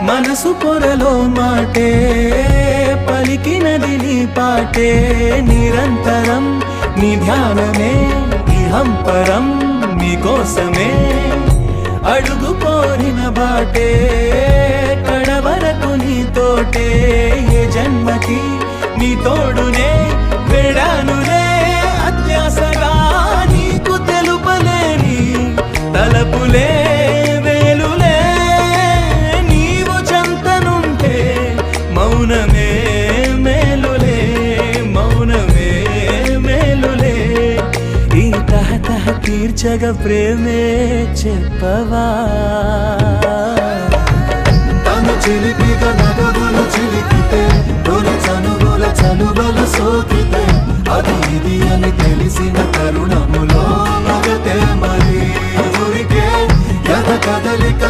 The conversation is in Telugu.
మనసు పొరలో మాటే పలికినది నీ పాటే నిరంతరం నీ ధ్యానమే ఇహంపరం మీకోసమే అడుగు కోరిన బాటే కడవరకు నీతోటే ఏ జన్మకి నీ తోడునే వేడానులే అత్యాసగా నీకు తెలుపలేని తలపులే వేలులే నీవు చెంతనుంటే మౌనమే మేలులే మౌనమే మేలులే ఈ తహతహ తీర్చగ ప్రేమే చెప్పవా తను చిలిపిగా నగగులు చిలికితే తొలి చనుగుల చనుబలు సోకితే అది ఇది అని తెలిసిన తరుణములో మగతే మరి ఊరికే ఎద కదలిక